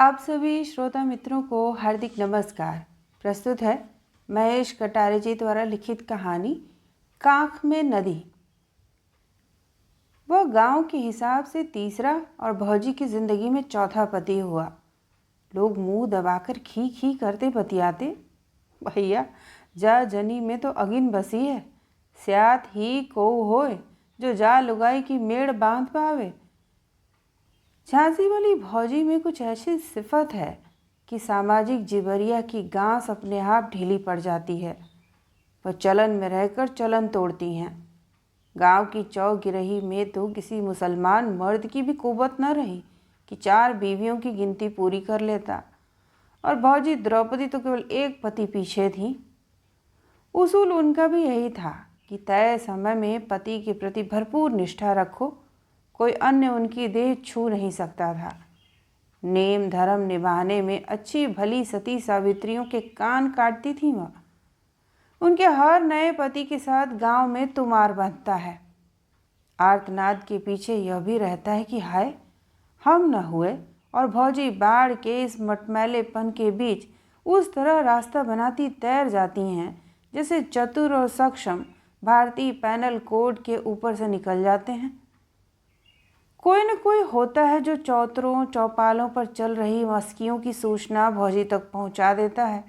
आप सभी श्रोता मित्रों को हार्दिक नमस्कार। प्रस्तुत है महेश कटारे जी द्वारा लिखित कहानी कांख में नदी। वह गांव के हिसाब से तीसरा और भौजी की जिंदगी में चौथा पति हुआ। लोग मुंह दबाकर खी खी करते बतियाते, भैया जा जनी में तो अगिन बसी है, स्यात ही को होए जो जा लुगाई की मेड़ बांध पावे। झांसी वाली भौजी में कुछ ऐसी सिफत है कि सामाजिक जिबरिया की गांस अपने आप ढीली पड़ जाती है। वह चलन में रहकर चलन तोड़ती हैं। गांव की चौगिरही में तो किसी मुसलमान मर्द की भी कुव्वत न रही कि 4 बीवियों की गिनती पूरी कर लेता, और भौजी द्रौपदी तो केवल एक पति पीछे थी। उसूल उनका भी यही था कि तय समय में पति के प्रति भरपूर निष्ठा रखो, कोई अन्य उनकी देह छू नहीं सकता था। नेम धर्म निभाने में अच्छी भली सती सावित्रियों के कान काटती थी वह। उनके हर नए पति के साथ गांव में तुमार बंधता है। आर्तनाद के पीछे यह भी रहता है कि हाय हम न हुए, और भौजी बाढ़ के इस मटमैलेपन के बीच उस तरह रास्ता बनाती तैर जाती हैं जैसे चतुर और सक्षम भारतीय पैनल कोड के ऊपर से निकल जाते हैं। कोई न कोई होता है जो चौतरों चौपालों पर चल रही मस्कियों की सूचना भौजी तक पहुंचा देता है।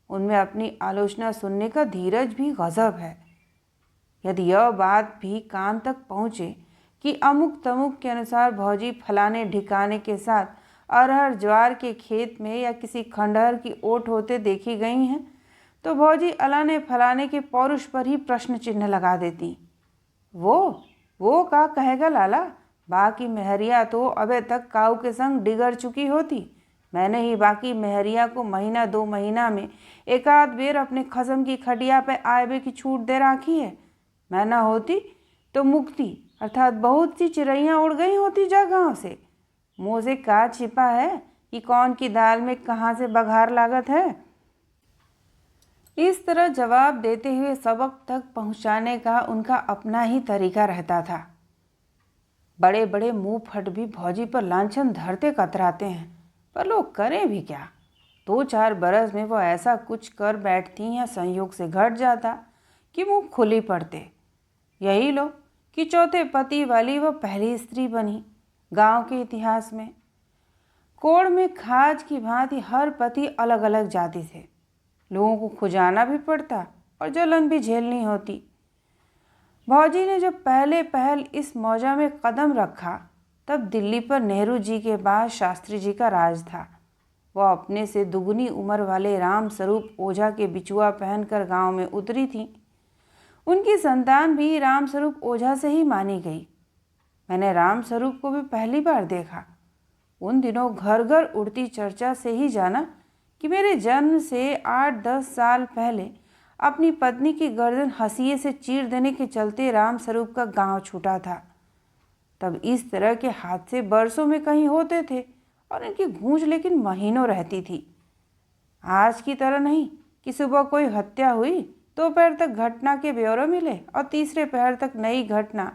उनमें अपनी आलोचना सुनने का धीरज भी गजब है। यदि यह बात भी कान तक पहुँचे कि अमुक तमुक के अनुसार भौजी फलाने ठिकाने के साथ अरहर ज्वार के खेत में या किसी खंडहर की ओट होते देखी गई हैं, तो भौजी अलाने फलाने के पौरुष पर ही प्रश्न चिन्ह लगा देती। वो का कहेगा लाला, बाकी मेहरिया तो अबे तक काऊ के संग डिगर चुकी होती। मैंने ही बाकी मेहरिया को महीना 2 महीना में एक आध बेर अपने खसम की खटिया पे आयबे की छूट दे रखी है। मैं न होती तो मुक्ति अर्थात बहुत सी चिड़ैयाँ उड़ गई होती जा गाँव से। मुँह से का छिपा है कि कौन की दाल में कहाँ से बघार लागत है। इस तरह जवाब देते हुए सबक तक पहुँचाने का उनका अपना ही तरीका रहता था। बड़े बड़े मुंह फट भी भौजी पर लांछन धरते कतराते हैं, पर लोग करें भी क्या। 2-4 बरस में वो ऐसा कुछ कर बैठती या संयोग से घट जाता कि मुंह खुली पड़ते। यही लो कि चौथे पति वाली वह पहली स्त्री बनी गांव के इतिहास में। कोड़ में खाज की भांति हर पति अलग अलग जाति थे। लोगों को खुजाना भी पड़ता और जलन भी झेलनी होती। भौजी ने जब पहल इस मौजा में कदम रखा, तब दिल्ली पर नेहरू जी के बाद शास्त्री जी का राज था। वह अपने से दुगनी उम्र वाले राम स्वरूप ओझा के बिचुआ पहनकर गांव में उतरी थी। उनकी संतान भी राम स्वरूप ओझा से ही मानी गई। मैंने राम स्वरूप को भी पहली बार देखा। उन दिनों घर घर उड़ती चर्चा से ही जाना कि मेरे जन्म से 8-10 साल पहले अपनी पत्नी की गर्दन हंसिये से चीर देने के चलते राम स्वरूप का गांव छूटा था। तब इस तरह के हादसे बरसों में कहीं होते थे और इनकी गूंज लेकिन महीनों रहती थी। आज की तरह नहीं कि सुबह कोई हत्या हुई, दोपहर तक घटना के ब्यौरे मिले और तीसरे पहर तक नई घटना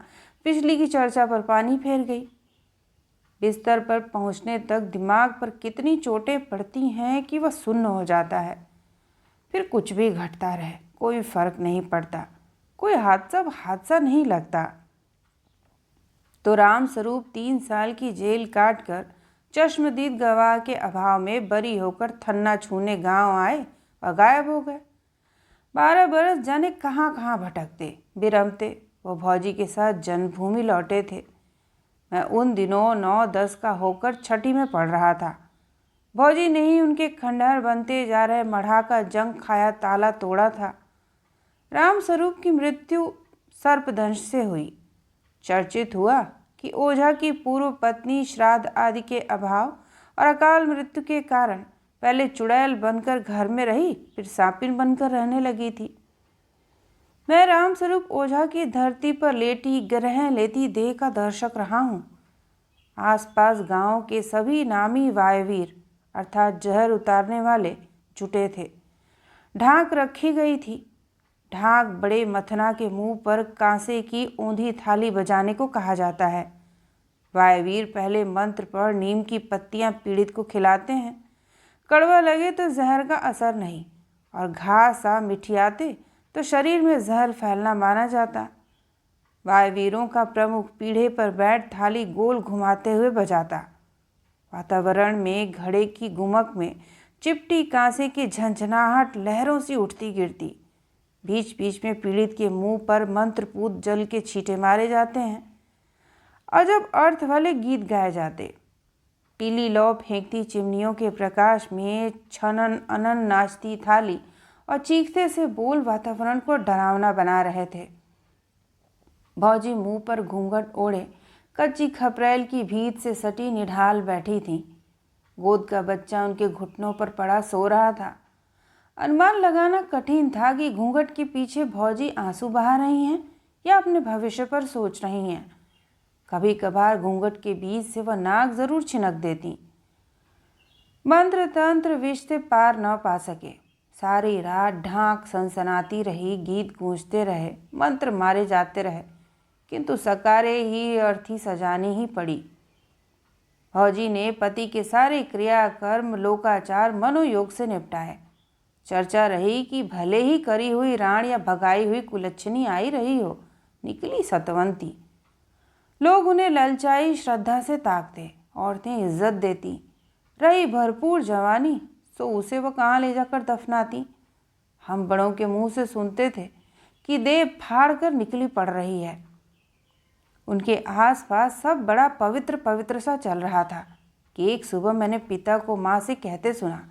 पिछली की चर्चा पर पानी फेर गई। बिस्तर पर पहुंचने तक दिमाग पर कितनी चोटें पड़ती हैं कि वह सुन्न हो जाता है। फिर कुछ भी घटता रहे, कोई फर्क नहीं पड़ता, कोई हादसा नहीं लगता। तो राम स्वरूप 3 साल की जेल काटकर चश्मदीद गवाह के अभाव में बरी होकर थन्ना छूने गांव आए और गायब हो गए। 12 बरस जाने कहाँ कहाँ भटकते बिरमते वो भौजी के साथ जन्मभूमि लौटे थे। मैं उन दिनों 9-10 का होकर 6ठी में पढ़ रहा था। भौजी ने ही उनके खंडहर बनते जा रहे मढ़ा का जंग खाया ताला तोड़ा था। राम स्वरूप की मृत्यु सर्पदंश से हुई। चर्चित हुआ कि ओझा की पूर्व पत्नी श्राद्ध आदि के अभाव और अकाल मृत्यु के कारण पहले चुड़ैल बनकर घर में रही, फिर सांपिन बनकर रहने लगी थी। मैं राम स्वरूप ओझा की धरती पर लेटी ग्रह लेती देह का दर्शक रहा हूँ। आसपास गांव के सभी नामी वायवीर अर्थात जहर उतारने वाले जुटे थे। ढाक रखी गई थी। ढाक बड़े मथना के मुंह पर कांसे की ऊंधी थाली बजाने को कहा जाता है। वायुवीर पहले मंत्र पढ़ नीम की पत्तियां पीड़ित को खिलाते हैं। कड़वा लगे तो जहर का असर नहीं, और घास सा मिठियाते तो शरीर में जहर फैलना माना जाता। वायुवीरों का प्रमुख पीढ़े पर बैठ थाली गोल घुमाते हुए बजाता। वातावरण में घड़े की गुमक में चिपटी कांसे की झंझनाहट लहरों सी उठती गिरती। बीच बीच में पीड़ित के मुंह पर मंत्रपूत जल के छींटे मारे जाते हैं। अजब अर्थ वाले गीत गाए जाते। पीली लौ फेंकती चिमनियों के प्रकाश में छनन अनन नाचती थाली और चीखते से बोल वातावरण को डरावना बना रहे थे। भौजी मुंह पर घूंघट ओढ़े कच्ची खपरेल की भीत से सटी निढाल बैठी थी। गोद का बच्चा उनके घुटनों पर पड़ा सो रहा था। अनुमान लगाना कठिन था कि घूंघट के पीछे भौजी आंसू बहा रही हैं या अपने भविष्य पर सोच रही हैं। कभी कभार घूंघट के बीच से वह नाक जरूर छिनक देती। मंत्र तंत्र विष से पार न पा सके। सारी रात ढाक सनसनाती रही, गीत गूंजते रहे, मंत्र मारे जाते रहे, किंतु सकारे ही अर्थी सजानी ही पड़ी। भौजी ने पति के सारे क्रियाकर्म लोकाचार मनोयोग से निपटाए। चर्चा रही कि भले ही करी हुई राण या भगाई हुई कुलच्छनी आई रही हो, निकली सतवंती। लोग उन्हें ललचाई श्रद्धा से ताकते, औरतें इज्जत देती। रही भरपूर जवानी तो उसे वह कहाँ ले जाकर दफनाती। हम बड़ों के मुंह से सुनते थे कि देह फाड़ कर निकली पड़ रही है। उनके आसपास सब बड़ा पवित्र पवित्र सा चल रहा था कि एक सुबह मैंने पिता को माँ से कहते सुना,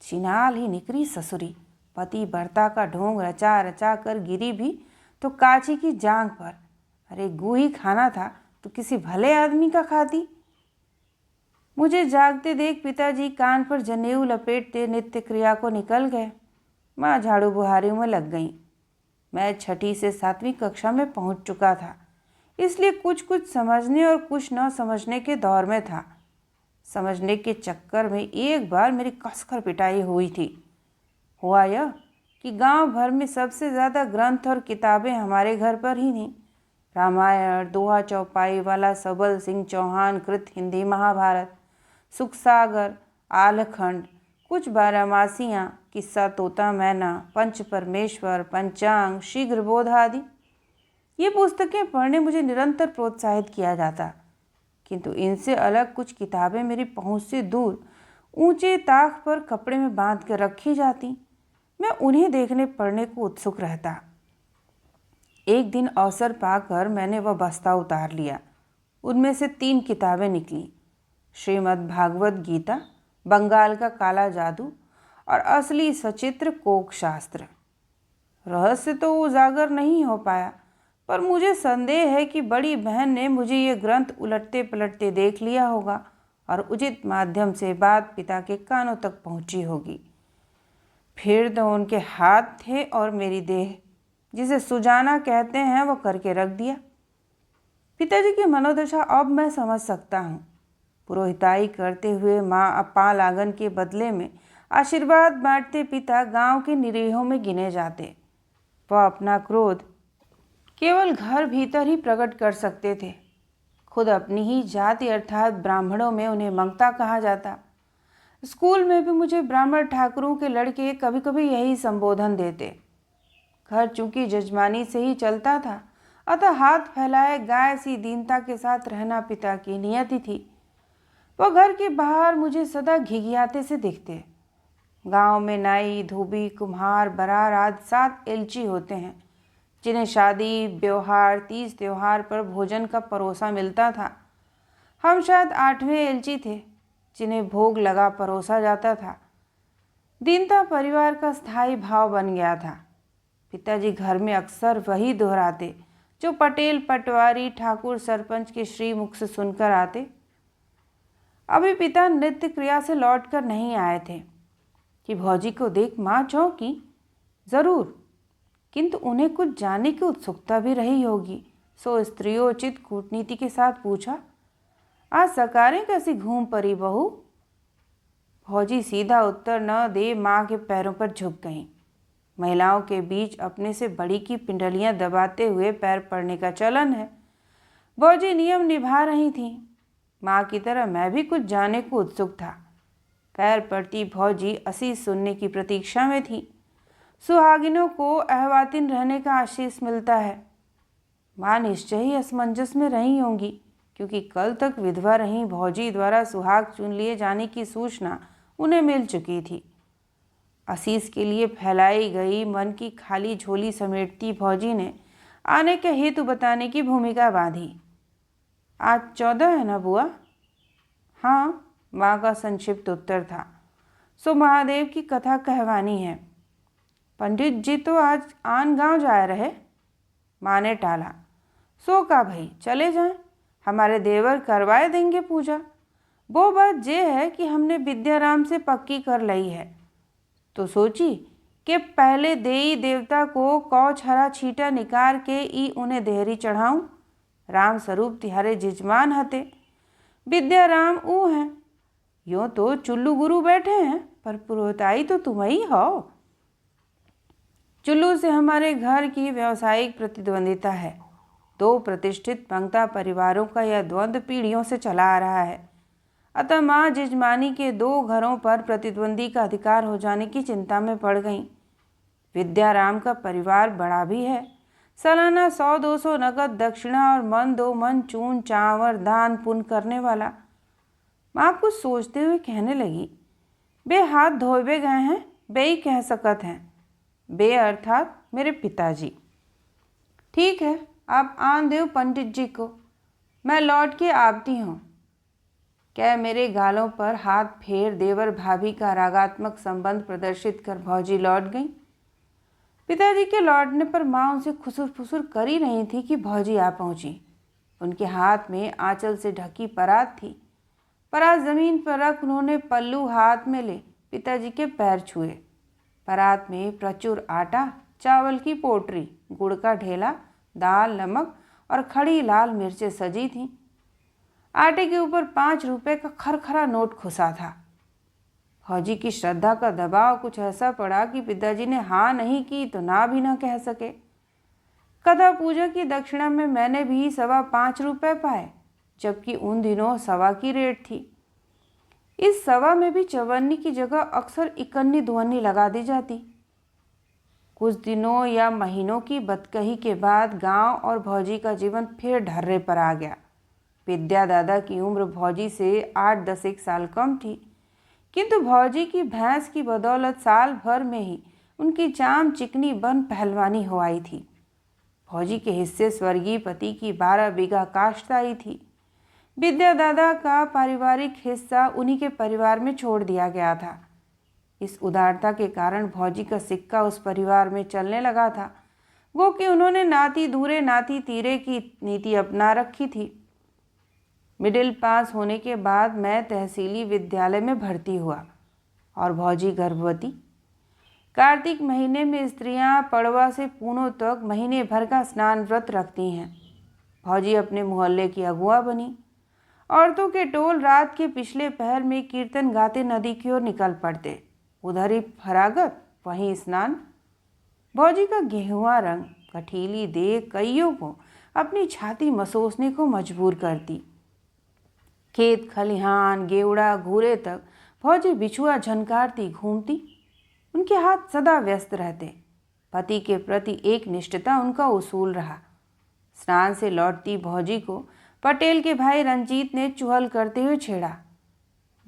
छिनाल ही निकली ससुरी, पति बर्ता का ढोंग रचा रचा कर गिरी भी तो काची की जांग पर। अरे गू ही खाना था तो किसी भले आदमी का खाती। मुझे जागते देख पिताजी कान पर जनेऊ लपेटते नित्य क्रिया को निकल गए। माँ झाड़ू बुहारियों में लग गई। मैं 6ठी से 7वीं कक्षा में पहुंच चुका था, इसलिए कुछ कुछ समझने और कुछ न समझने के दौर में था। समझने के चक्कर में एक बार मेरी कसकर पिटाई हुई थी। हुआ यह कि गांव भर में सबसे ज़्यादा ग्रंथ और किताबें हमारे घर पर ही थीं। रामायण, दोहा चौपाई वाला सबल सिंह चौहान कृत हिंदी महाभारत, सुखसागर, आलखंड, कुछ बारहमासियाँ, किस्सा तोता मैना, पंच परमेश्वर, पंचांग, शीघ्रबोध आदि। ये पुस्तकें पढ़ने मुझे निरंतर प्रोत्साहित किया जाता, किंतु इनसे अलग कुछ किताबें मेरी पहुंच से दूर ऊंचे ताख पर कपड़े में बांध कर रखी जाती। मैं उन्हें देखने पढ़ने को उत्सुक रहता। एक दिन अवसर पाकर मैंने वह बस्ता उतार लिया। उनमें से 3 किताबें निकली, श्रीमद् भागवत गीता, बंगाल का काला जादू और असली सचित्र कोक शास्त्र। रहस्य तो उजागर नहीं हो पाया, पर मुझे संदेह है कि बड़ी बहन ने मुझे ये ग्रंथ उलटते पलटते देख लिया होगा और उचित माध्यम से बात पिता के कानों तक पहुंची होगी। फिर तो उनके हाथ थे और मेरी देह, जिसे सुजाना कहते हैं, वो करके रख दिया। पिताजी की मनोदशा अब मैं समझ सकता हूँ। पुरोहिताई करते हुए माँ पाल आंगन के बदले में आशीर्वाद बांटते पिता गांव के निरीहों में गिने जाते। वह अपना क्रोध केवल घर भीतर ही प्रकट कर सकते थे। खुद अपनी ही जाति अर्थात ब्राह्मणों में उन्हें मंगता कहा जाता। स्कूल में भी मुझे ब्राह्मण ठाकुरों के लड़के कभी कभी यही संबोधन देते। घर चूंकि जजमानी से ही चलता था, अतः हाथ फैलाए गाय सी दीनता के साथ रहना पिता की नियति थी। वह घर के बाहर मुझे सदा घिघियाते से दिखते। गांव में नाई, धोबी, कुम्हार, बरार आदि 7 एलची होते हैं, जिन्हें शादी, ब्योहार, तीज त्योहार पर भोजन का परोसा मिलता था। हम शायद 8वें एलची थे, जिन्हें भोग लगा परोसा जाता था। दीनता परिवार का स्थायी भाव बन गया था। पिताजी घर में अक्सर वही दोहराते जो पटेल, पटवारी, ठाकुर, सरपंच के श्री मुख से सुनकर आते। अभी पिता नृत्य क्रिया से लौटकर नहीं आए थे कि भौजी को देख माँ चौंकी। जरूर, किंतु उन्हें कुछ जानने की उत्सुकता भी रही होगी, सो स्त्रियोचित कूटनीति के साथ पूछा, आज सकारें कैसी घूम पड़ी बहू? भौजी सीधा उत्तर न दे माँ के पैरों पर झुक गईं। महिलाओं के बीच अपने से बड़ी की पिंडलियां दबाते हुए पैर पड़ने का चलन है। भौजी नियम निभा रही थीं। माँ की तरह मैं भी कुछ जानने को उत्सुक था। पैर पड़ती भौजी आशीष सुनने की प्रतीक्षा में थी। सुहागिनों को अहवातिन रहने का आशीष मिलता है। माँ निश्चय ही असमंजस में रही होंगी, क्योंकि कल तक विधवा रही भौजी द्वारा सुहाग चुन लिए जाने की सूचना उन्हें मिल चुकी थी। आशीष के लिए फैलाई गई मन की खाली झोली समेटती भौजी ने आने के हेतु बताने की भूमिका बांधी। आज 14 है ना बुआ? हाँ, माँ का संक्षिप्त उत्तर था। सो महादेव की कथा कहवानी है। पंडित जी तो आज आन गांव जा रहे। माँ ने टाला। सो का भाई चले जाएं, हमारे देवर करवाए देंगे पूजा। वो बात ये है कि हमने विद्याराम से पक्की कर ली है, तो सोची कि पहले देई देवता को कौछ हरा छीटा निकाल के ई उन्हें देहरी चढ़ाऊं। राम स्वरूप तिहारे जिजमान हते, विद्याराम ऊ हैं। यूँ तो चुल्लू गुरु बैठे हैं, पर पुरोहिताई तो तुम ही हो। चुल्लू से हमारे घर की व्यावसायिक प्रतिद्वंदिता है। 2 प्रतिष्ठित पंक्ता परिवारों का यह द्वंद्व पीढ़ियों से चला आ रहा है। अतः माँ जिजमानी के 2 घरों पर प्रतिद्वंदी का अधिकार हो जाने की चिंता में पड़ गईं। विद्याराम का परिवार बड़ा भी है। सालाना 100-200 नकद दक्षिणा और मन 2 मन चून चावल दान पुण्य करने वाला। माँ कुछ सोचते हुए कहने लगी, बे हाथ धोबे गए हैं, बे ही कह सकत हैं। बे अर्थात मेरे पिताजी। ठीक है, आप आन देव पंडित जी को, मैं लौट के आती हूँ। क्या मेरे गालों पर हाथ फेर देवर भाभी का रागात्मक संबंध प्रदर्शित कर भौजी लौट गई। पिताजी के लौटने पर माँ उनसे खुसुर फुसुर कर ही रही थी कि भौजी आ पहुंची। उनके हाथ में आंचल से ढकी परात थी। परात जमीन पर रख उन्होंने पल्लू हाथ में ले पिताजी के पैर छुए। परात में प्रचुर आटा, चावल की पोटरी, गुड़ का ढेला, दाल, नमक और खड़ी लाल मिर्चें सजी थीं। आटे के ऊपर 5 रुपए का खरखरा नोट खुसा था। फौजी की श्रद्धा का दबाव कुछ ऐसा पड़ा कि पिताजी ने हाँ नहीं की तो ना भी ना कह सके। कथा पूजा की दक्षिणा में मैंने भी 5.25 रुपए पाए, जबकि उन दिनों 1.25 की रेट थी। इस 1.25 में भी चवन्नी की जगह अक्सर इकन्नी दुअन्नी लगा दी जाती। कुछ दिनों या महीनों की बदकही के बाद गांव और भौजी का जीवन फिर ढर्रे पर आ गया। विद्या दादा की उम्र भौजी से 8-10 साल कम थी, किंतु भौजी की भैंस की बदौलत साल भर में ही उनकी चाम चिकनी बन पहलवानी हो आई थी। भौजी के हिस्से स्वर्गीय पति की 12 बीघा काश्त आई थी। विद्या दादा का पारिवारिक हिस्सा उन्हीं के परिवार में छोड़ दिया गया था। इस उदारता के कारण भौजी का सिक्का उस परिवार में चलने लगा था, वो कि उन्होंने नाती दूरे नाती तीरे की नीति अपना रखी थी। मिडिल पास होने के बाद मैं तहसीली विद्यालय में भर्ती हुआ और भौजी गर्भवती। कार्तिक महीने में स्त्रियां पड़वा से पूनों तक महीने भर का स्नान व्रत रखती हैं। भौजी अपने मोहल्ले की अगुआ बनी। औरतों के टोल रात के पिछले पहर में कीर्तन गाते नदी की ओर निकल पड़ते। उधर ही फरागत, वहीं स्नान। भौजी का गेहुआ रंग, कठीली देह कईयों को अपनी छाती मसोसने को मजबूर करती। खेत खलिहान गेवड़ा घूरे तक भौजी बिछुआ झनकारती घूमती। उनके हाथ सदा व्यस्त रहते। पति के प्रति एक निष्ठता उनका उसूल रहा। स्नान से लौटती भौजी को पटेल के भाई रंजीत ने चुहल करते हुए छेड़ा,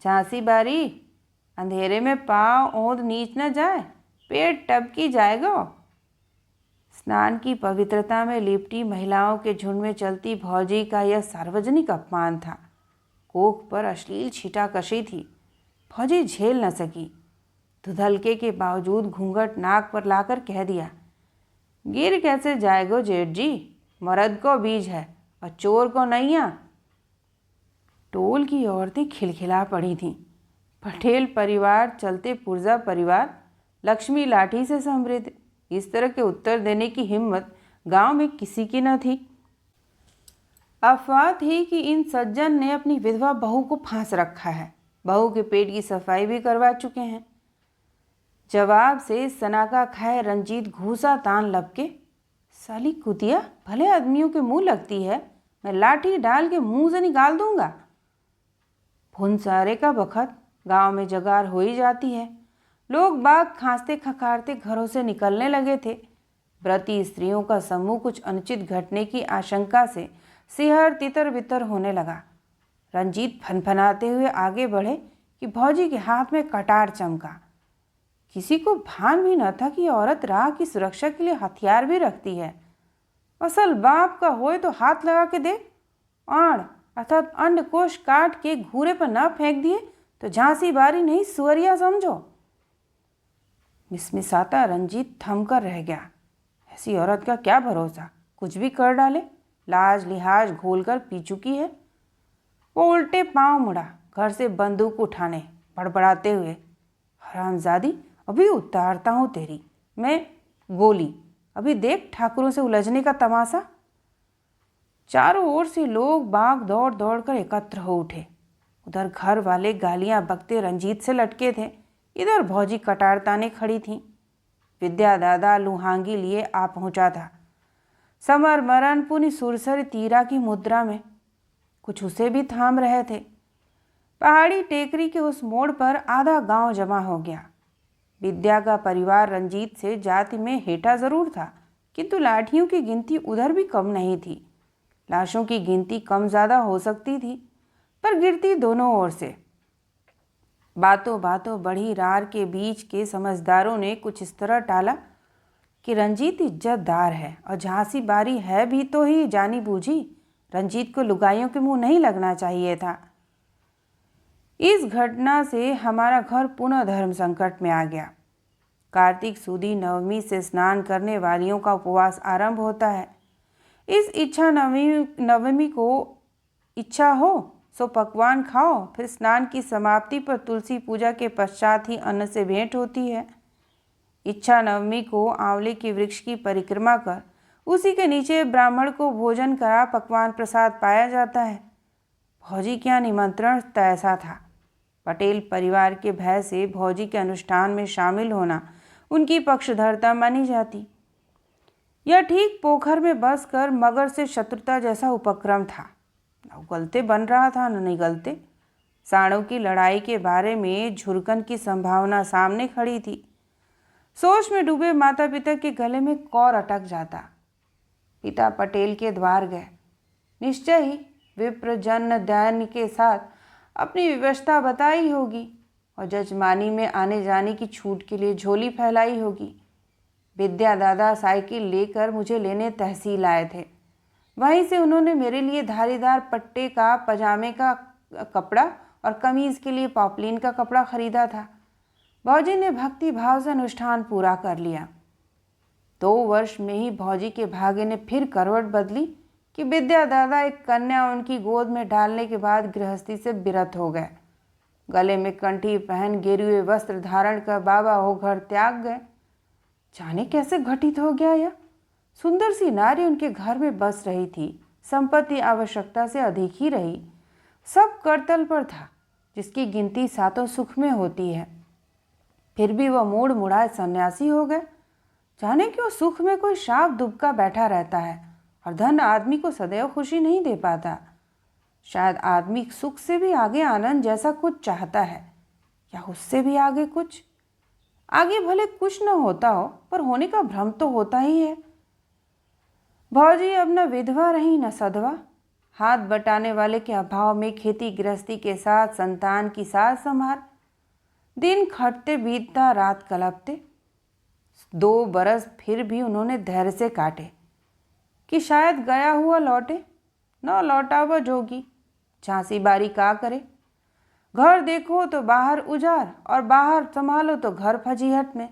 झांसी बारी, अंधेरे में पाँव ओंध नीच न जाए, पेट टपकी जाएगा। स्नान की पवित्रता में लिपटी महिलाओं के झुंड में चलती भौजी का यह सार्वजनिक अपमान था। कोख पर अश्लील छीटाकशी थी। भौजी झेल न सकी। धुधलके के बावजूद घूंघट नाक पर लाकर कह दिया, गिर कैसे जाएगो जेठ जी, मर्द को बीज है और चोर को नैया। टोल की औरतें खिलखिला पड़ी थीं। पटेल परिवार चलते पुर्जा परिवार, लक्ष्मी लाठी से समृद्ध। इस तरह के उत्तर देने की हिम्मत गांव में किसी की न थी। अफवाह थी कि इन सज्जन ने अपनी विधवा बहू को फांस रखा है। बहू के पेट की सफाई भी करवा चुके हैं। जवाब से सनाका खाए रंजीत घूसा तान लपके, साली कुतिया भले आदमियों के मुंह लगती है, मैं लाठी डाल के मुंह से निकाल दूंगा। भुनसारे का बखत गांव में जगार हो ही जाती है। लोग बाग खांसते खखारते घरों से निकलने लगे थे। व्रती स्त्रियों का समूह कुछ अनुचित घटने की आशंका से सिहर तितर बितर होने लगा। रंजीत फनफनाते हुए आगे बढ़े कि भौजी के हाथ में कटार चमका। किसी को भान भी न था कि औरत राह की सुरक्षा के लिए हथियार भी रखती है। असल बाप का होए तो हाथ लगा के देख। आड़ अर्थात अंडकोश काट के घूरे पर न फेंक दिए तो झांसी बारी नहीं सुअरिया समझो। मिसमिसाता रंजीत थम कर रह गया। ऐसी औरत का क्या भरोसा, कुछ भी कर डाले, लाज लिहाज घोल कर पी चुकी है। वो उल्टे पांव मुड़ा घर से बंदूक उठाने, बड़बड़ाते हुए, हरामजादी अभी उतारता हूँ तेरी मैं गोली, अभी देख ठाकुरों से उलझने का तमाशा। चारों ओर से लोग बाग दौड़ दौड़ कर एकत्र हो उठे। उधर घर वाले गालियां बकते रंजीत से लटके थे, इधर भौजी कटार ताने खड़ी थीं। विद्या दादा लुहांगी लिए आ पहुंचा था, समर मरण पुनि सुरसर तीरा की मुद्रा में। कुछ उसे भी थाम रहे थे। पहाड़ी टेकरी के उस मोड़ पर आधा गांव जमा हो गया। विद्या का परिवार रंजीत से जाति में हेठा जरूर था, किंतु लाठियों की गिनती उधर भी कम नहीं थी। लाशों की गिनती कम ज़्यादा हो सकती थी, पर गिरती दोनों ओर से। बातों बातों बढ़ी रार के बीच के समझदारों ने कुछ इस तरह टाला कि रंजीत इज्जतदार है और झांसी बारी है भी तो ही जानी बूझी। रंजीत को लुगाइयों के मुंह नहीं लगना चाहिए था। इस घटना से हमारा घर पुनः धर्म संकट में आ गया। कार्तिक सुदी नवमी से स्नान करने वालियों का उपवास आरंभ होता है। इस इच्छा नवमी को इच्छा हो सो पकवान खाओ, फिर स्नान की समाप्ति पर तुलसी पूजा के पश्चात ही अन्न से भेंट होती है। इच्छा नवमी को आंवले के वृक्ष की परिक्रमा कर उसी के नीचे ब्राह्मण को भोजन करा पकवान प्रसाद पाया जाता है। भौजी क्या निमंत्रण तैसा था। पटेल परिवार के भय से भौजी के अनुष्ठान में शामिल होना उनकी पक्षधरता मानी जाती। यह ठीक पोखर में बस कर मगर से शत्रुता जैसा उपक्रम था। न उगलते बन रहा था न निगलते। साणों की लड़ाई के बारे में झुरकन की संभावना सामने खड़ी थी। सोच में डूबे माता पिता के गले में कौर अटक जाता। पिता पटेल के द्वार गए। निश्चय ही विप्रजन दैन्य के साथ अपनी व्यवस्था बताई होगी और जजमानी में आने जाने की छूट के लिए झोली फैलाई होगी। विद्या दादा साइकिल लेकर मुझे लेने तहसील आए थे। वहीं से उन्होंने मेरे लिए धारीदार पट्टे का पजामे का कपड़ा और कमीज़ के लिए पॉपलिन का कपड़ा खरीदा था। भौजी ने भक्ति भाव से अनुष्ठान पूरा कर लिया। 2 वर्ष में ही भौजी के भाग्य ने फिर करवट बदली कि विद्या दादा एक कन्या उनकी गोद में डालने के बाद गृहस्थी से विरत हो गए। गले में कंठी पहन गेरुए वस्त्र धारण कर बाबा हो घर त्याग गए। जाने कैसे घटित हो गया यह। सुंदर सी नारी उनके घर में बस रही थी। संपत्ति आवश्यकता से अधिक ही रही। सब करतल पर था, जिसकी गिनती 7 सुख में होती है। फिर भी वह मूड मुड़ाए सन्यासी हो गए। जाने क्यों सुख में कोई शाप दुबका बैठा रहता है और धन आदमी को सदैव खुशी नहीं दे पाता। शायद आदमी सुख से भी आगे आनंद जैसा कुछ चाहता है, या उससे भी आगे कुछ। आगे भले कुछ न होता हो, पर होने का भ्रम तो होता ही है। भौजी अब न विधवा रही न सधवा। हाथ बटाने वाले के अभाव में खेती गृहस्थी के साथ संतान की साथ संभाल। दिन खटते बीतता, रात कलपते। 2 बरस फिर भी उन्होंने धैर्य से काटे कि शायद गया हुआ लौटे, न लौटा वह जोगी। झांसी बारी का करे। घर देखो तो बाहर उजाड़ और बाहर संभालो तो घर फजीहट में।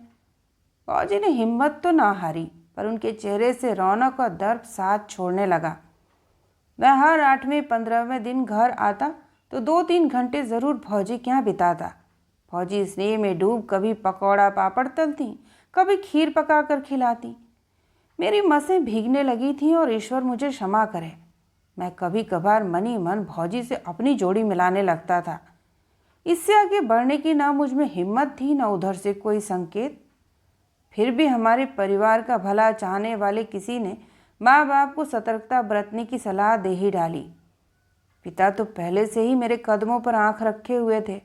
फौजी ने हिम्मत तो ना हारी, पर उनके चेहरे से रौनक और दर्प साथ छोड़ने लगा। वह हर 8वें 15वें दिन घर आता तो 2-3 घंटे ज़रूर भौजी के यहाँ बिताता। फौजी स्नेह में डूब कभी पकौड़ा पापड़ तलती, कभी खीर पका कर खिलाती। मेरी मसें भीगने लगी थीं और ईश्वर मुझे क्षमा करे, मैं कभी कभार मनी मन भौजी से अपनी जोड़ी मिलाने लगता था। इससे आगे बढ़ने की ना मुझ में हिम्मत थी, ना उधर से कोई संकेत। फिर भी हमारे परिवार का भला चाहने वाले किसी ने माँ बाप को सतर्कता बरतने की सलाह दे ही डाली। पिता तो पहले से ही मेरे कदमों पर आंख रखे हुए थे।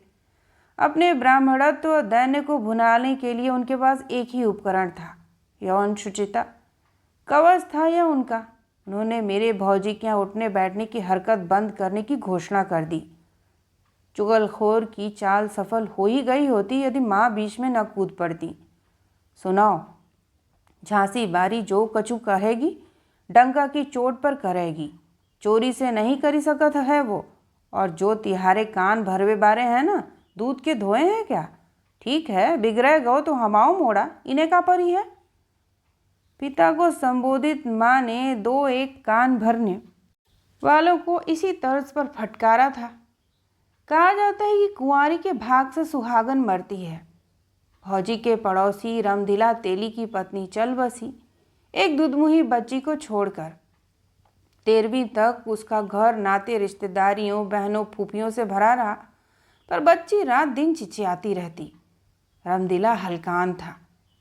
अपने ब्राह्मणत्व और दैन्य को भुनाने के लिए उनके पास एक ही उपकरण था, यौन शुचिता। कवच था यह उनका। उन्होंने मेरे भौजी के यहाँ उठने बैठने की हरकत बंद करने की घोषणा कर दी। चुगलखोर की चाल सफल हो ही गई होती यदि माँ बीच में न कूद पड़ती। सुनाओ, झांसी बारी जो कछु कहेगी डंका की चोट पर करेगी। चोरी से नहीं करी सकत है वो। और जो तिहारे कान भरवे बारे हैं ना, दूध के धोए हैं क्या? ठीक है, बिगड़े गो तो हमाओ मोड़ा, इन्हें का परी है। पिता को संबोधित माँ ने दो एक कान भरने वालों को इसी तर्ज पर फटकारा था। कहा जाता है कि कुंवारी के भाग से सुहागन मरती है। भौजी के पड़ोसी रमदिला तेली की पत्नी चल बसी एक दुधमुही बच्ची को छोड़कर। 13वीं तक उसका घर नाते रिश्तेदारियों बहनों फूफियों से भरा रहा, पर बच्ची रात दिन चिचियाती रहती। रमदिला हलकान था।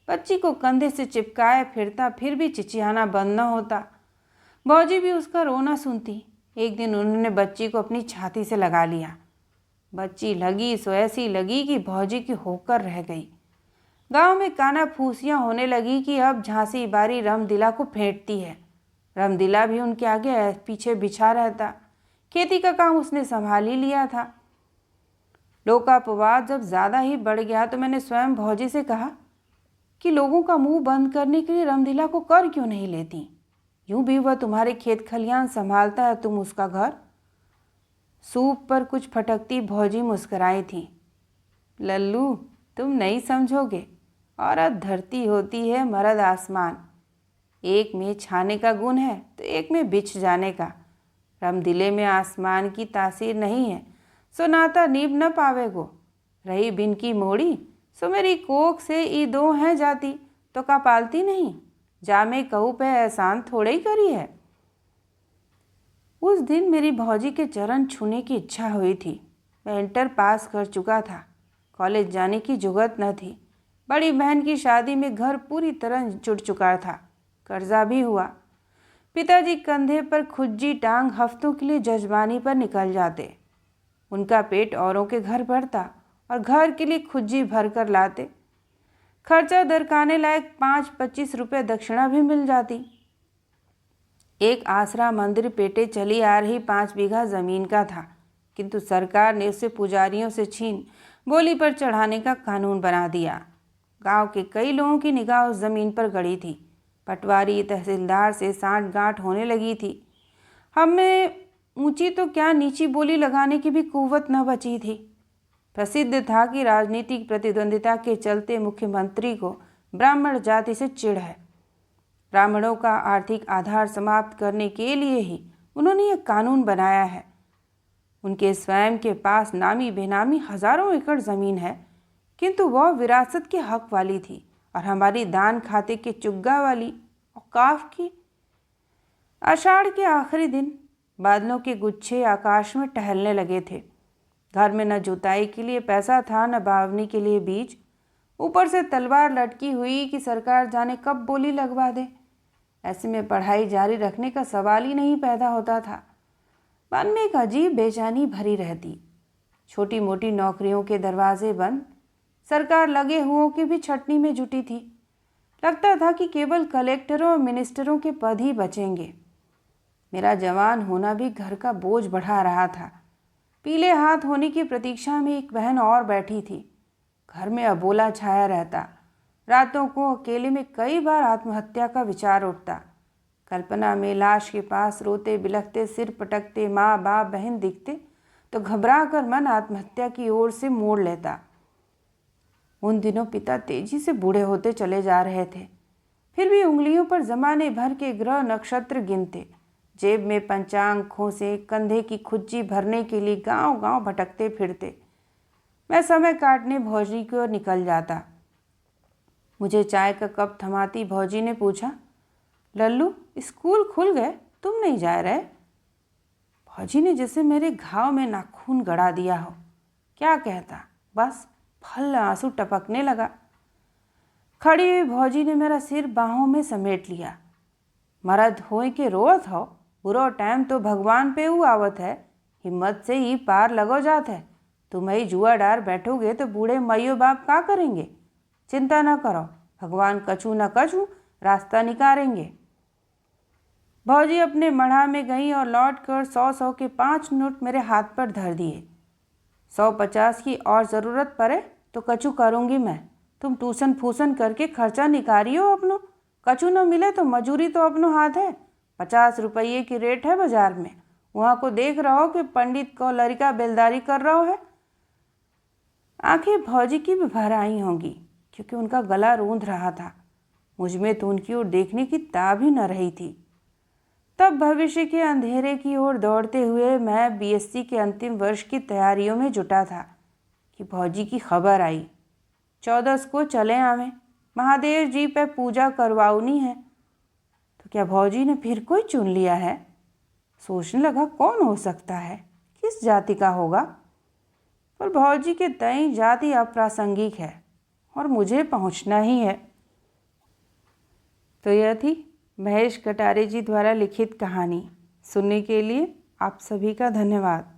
बच्ची को कंधे से चिपकाए फिरता, फिर भी चिचियाना बंद न होता। भौजी भी उसका रोना सुनती। एक दिन उन्होंने बच्ची को अपनी छाती से लगा लिया। बच्ची लगी सो ऐसी लगी कि भौजी की होकर रह गई। गांव में काना फूसियां होने लगी कि अब झांसी बारी रमदिला को फेंटती है। रमदिला भी उनके आगे पीछे बिछा रहता। खेती का काम उसने संभाल ही लिया था। लोकापवाद जब ज़्यादा ही बढ़ गया तो मैंने स्वयं भौजी से कहा कि लोगों का मुंह बंद करने के लिए रमदिला को कर क्यों नहीं लेती? यूं भी वह तुम्हारे खेत खलियान संभालता है, तुम उसका घर। सूप पर कुछ फटकती भौजी मुस्कुराई थी। लल्लू, तुम नहीं समझोगे। औरत धरती होती है, मर्द आसमान। एक में छाने का गुण है तो एक में बिछ जाने का। रमदिले में आसमान की तासीर नहीं है, सो नाता नीब न पावेगो। रही बिन की मोड़ी, सो मेरी कोख से ई दो हैं जाती तो का पालती नहीं। जा मैं कहूँ पे एहसान थोड़े ही करी है। उस दिन मेरी भौजी के चरण छूने की इच्छा हुई थी। मैं इंटर पास कर चुका था। कॉलेज जाने की जुगत न थी। बड़ी बहन की शादी में घर पूरी तरह जुट चुका था। कर्जा भी हुआ। पिताजी कंधे पर खुज्जी टांग हफ्तों के लिए जजबानी पर निकल जाते। उनका पेट औरों के घर भरता और घर के लिए खुज्जी भर कर लाते। खर्चा दरकाने लायक 5-25 रुपये दक्षिणा भी मिल जाती। एक आसरा मंदिर पेटे चली आ रही 5 बीघा जमीन का था, किंतु सरकार ने उसे पुजारियों से छीन बोली पर चढ़ाने का कानून बना दिया। गांव के कई लोगों की निगाह उस जमीन पर गड़ी थी। पटवारी तहसीलदार से सांठ गांठ होने लगी थी। हमें ऊंची तो क्या नीची बोली लगाने की भी कुव्वत न बची थी। प्रसिद्ध था कि राजनीतिक प्रतिद्वंदिता के चलते मुख्यमंत्री को ब्राह्मण जाति से चिढ़ है। ब्राह्मणों का आर्थिक आधार समाप्त करने के लिए ही उन्होंने यह कानून बनाया है। उनके स्वयं के पास नामी बेनामी हजारों एकड़ जमीन है, किंतु वह विरासत के हक वाली थी और हमारी दान खाते के चुग्गा वाली औकाफ की। आषाढ़ के आखिरी दिन बादलों के गुच्छे आकाश में टहलने लगे थे। घर में न जुताई के लिए पैसा था, न बावनी के लिए बीज। ऊपर से तलवार लटकी हुई कि सरकार जाने कब बोली लगवा दे। ऐसे में पढ़ाई जारी रखने का सवाल ही नहीं पैदा होता था। मन में एक अजीब बेचैनी भरी रहती। छोटी मोटी नौकरियों के दरवाजे बंद। सरकार लगे हुओं की भी छटनी में जुटी थी। लगता था कि केवल कलेक्टरों और मिनिस्टरों के पद ही बचेंगे। मेरा जवान होना भी घर का बोझ बढ़ा रहा था। पीले हाथ होने की प्रतीक्षा में एक बहन और बैठी थी। घर में अबोला छाया रहता। रातों को अकेले में कई बार आत्महत्या का विचार उठता। कल्पना में लाश के पास रोते बिलखते सिर पटकते माँ बाप बहन दिखते तो घबरा कर मन आत्महत्या की ओर से मोड़ लेता। उन दिनों पिता तेजी से बूढ़े होते चले जा रहे थे, फिर भी उंगलियों पर जमाने भर के ग्रह नक्षत्र गिनते, जेब में पंचांग खोसे, कंधे की खुज्जी भरने के लिए गांव गांव भटकते फिरते। मैं समय काटने भौजी की ओर निकल जाता। मुझे चाय का कप थमाती भौजी ने पूछा, लल्लू स्कूल खुल गए, तुम नहीं जा रहे? भौजी ने जैसे मेरे घाव में नाखून गड़ा दिया हो। क्या कहता, बस फल आंसू टपकने लगा। खड़ी हुई भौजी ने मेरा सिर बाहों में समेट लिया। मरद होई के रोत हो, बुरो टाइम तो भगवान पे ऊ आवत है, हिम्मत से ही पार लगो जात है। तुम ही जुआ डार बैठोगे तो बूढ़े मैयो बाप का करेंगे? चिंता न करो, भगवान कछु न कछु रास्ता निकालेंगे। भौजी अपने मढ़ा में गई और लौटकर 100-100 के 5 नोट मेरे हाथ पर धर दिए। 150 की और ज़रूरत पड़े तो कछु करूँगी मैं। तुम ट्यूशन फूसन करके खर्चा निकालियो अपनो, कछु न मिले तो मजूरी तो अपनो हाथ है। 50 रुपये की रेट है बाजार में, वहाँ को देख रहो कि पंडित को लड़का बेलदारी कर रहा है। आंखें भौजी की भी भर आई होंगी, क्योंकि उनका गला रूंध रहा था। मुझ में तो उनकी ओर देखने की ताब ही न रही थी। तब भविष्य के अंधेरे की ओर दौड़ते हुए मैं बीएससी के अंतिम वर्ष की तैयारियों में जुटा था कि भौजी की खबर आई। 14 को चले आवें, महादेव जी पे पूजा करवाऊनी है। तो क्या भौजी ने फिर कोई चुन लिया है? सोचने लगा कौन हो सकता है, किस जाति का होगा। पर भौजी के तय जाति अप्रासंगिक है और मुझे पहुंचना ही है। तो यह थी महेश कटारे जी द्वारा लिखित कहानी। सुनने के लिए आप सभी का धन्यवाद।